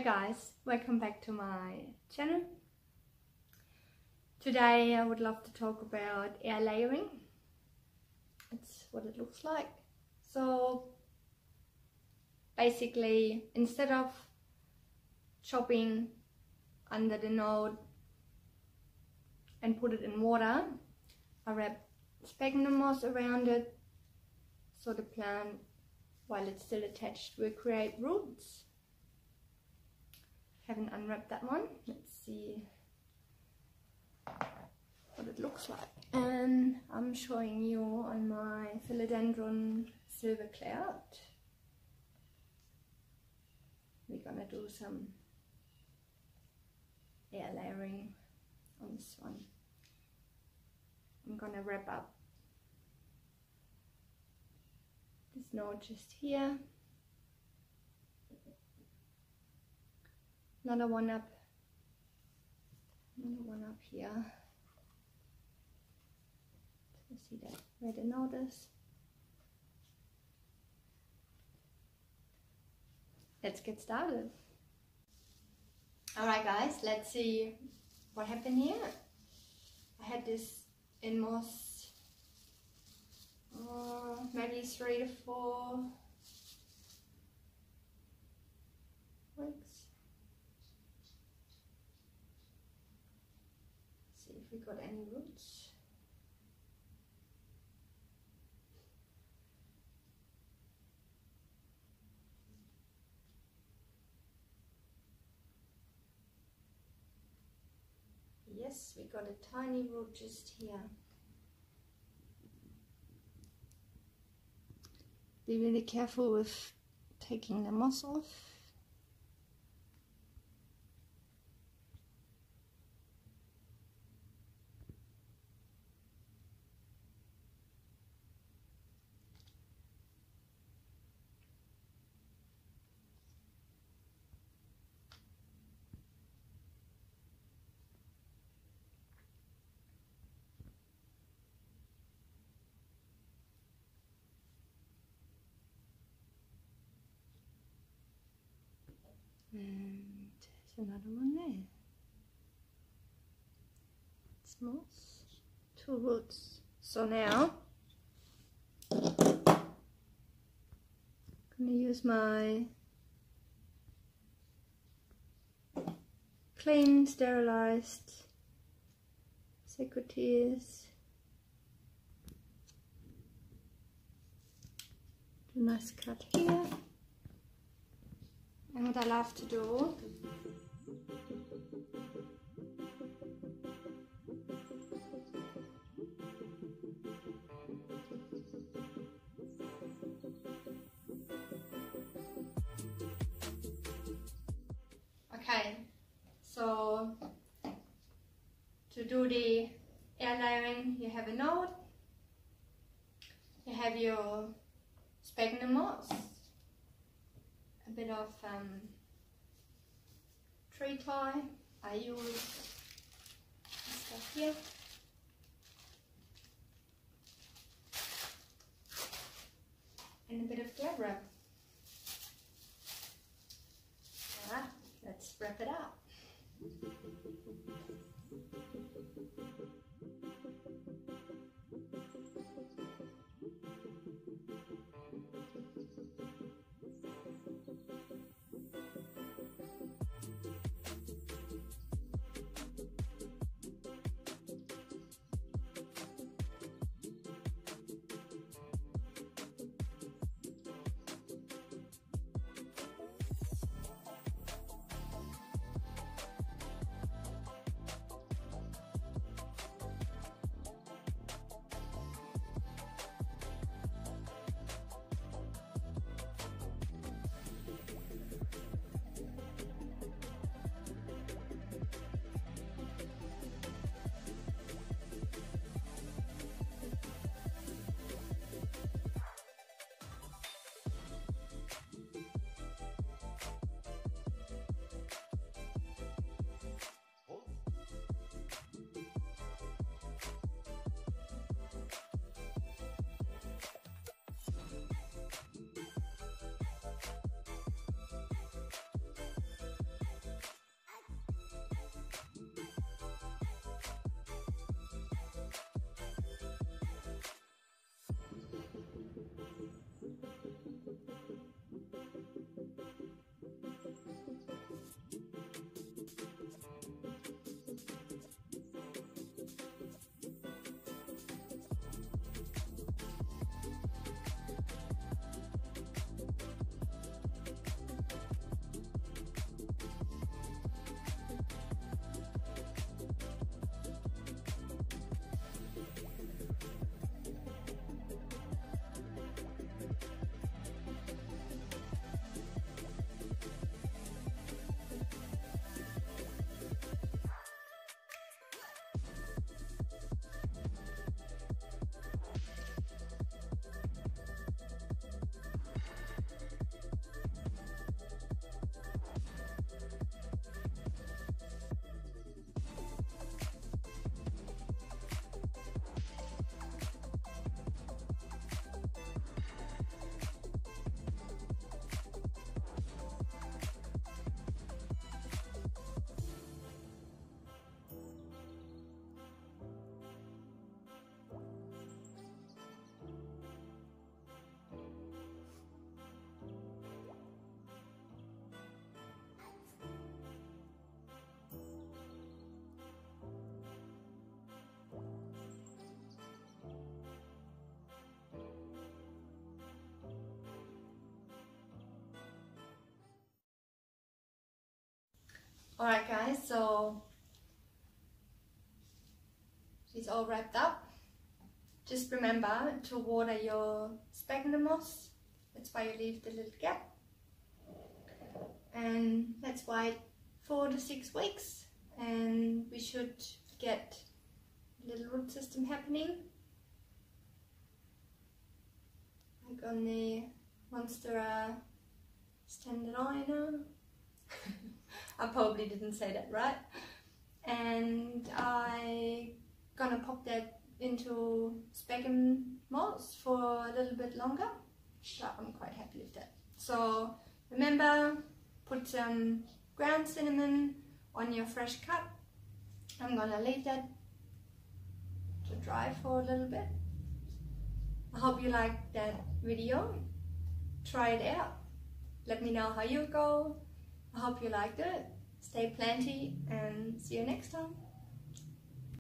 Hey guys, welcome back to my channel. Today I would love to talk about air layering. It's what it looks like. So basically, instead of chopping under the node and put it in water, I wrap sphagnum moss around it so the plant, while it's still attached, will create roots. Haven't unwrapped that one. Let's see what it looks like. And I'm showing you on my philodendron silver cloud. We're gonna do some air layering on this one. I'm gonna wrap up this node just here. Another one up here. So see that where the node is. Let's get started. Alright guys, let's see what happened here. I had this in moss maybe 3 to 4 weeks. See if we got any roots. Yes, we got a tiny root just here. Be really careful with taking the moss off. And there's another one there. It's moss. 2 roots. So now I'm gonna use my clean, sterilized secateurs. Do a nice cut here. And what I love to do so to do the air layering, you have a node, you have your sphagnum moss, a bit of tree tie. I use this stuff here. And a bit of glad wrap. Alright, let's wrap it up. Alright guys, so she's all wrapped up. Just remember to water your sphagnum moss. That's why you leave the little gap. And let's wait 4 to 6 weeks and we should get a little root system happening. Like on the Monstera standleyanda. I probably didn't say that right. And I gonna pop that into sphagnum moss for a little bit longer. So I'm quite happy with that. So remember, put some ground cinnamon on your fresh cut. I'm gonna leave that to dry for a little bit. I hope you liked that video. Try it out. Let me know how you go. I hope you liked it. Stay planty and see you next time.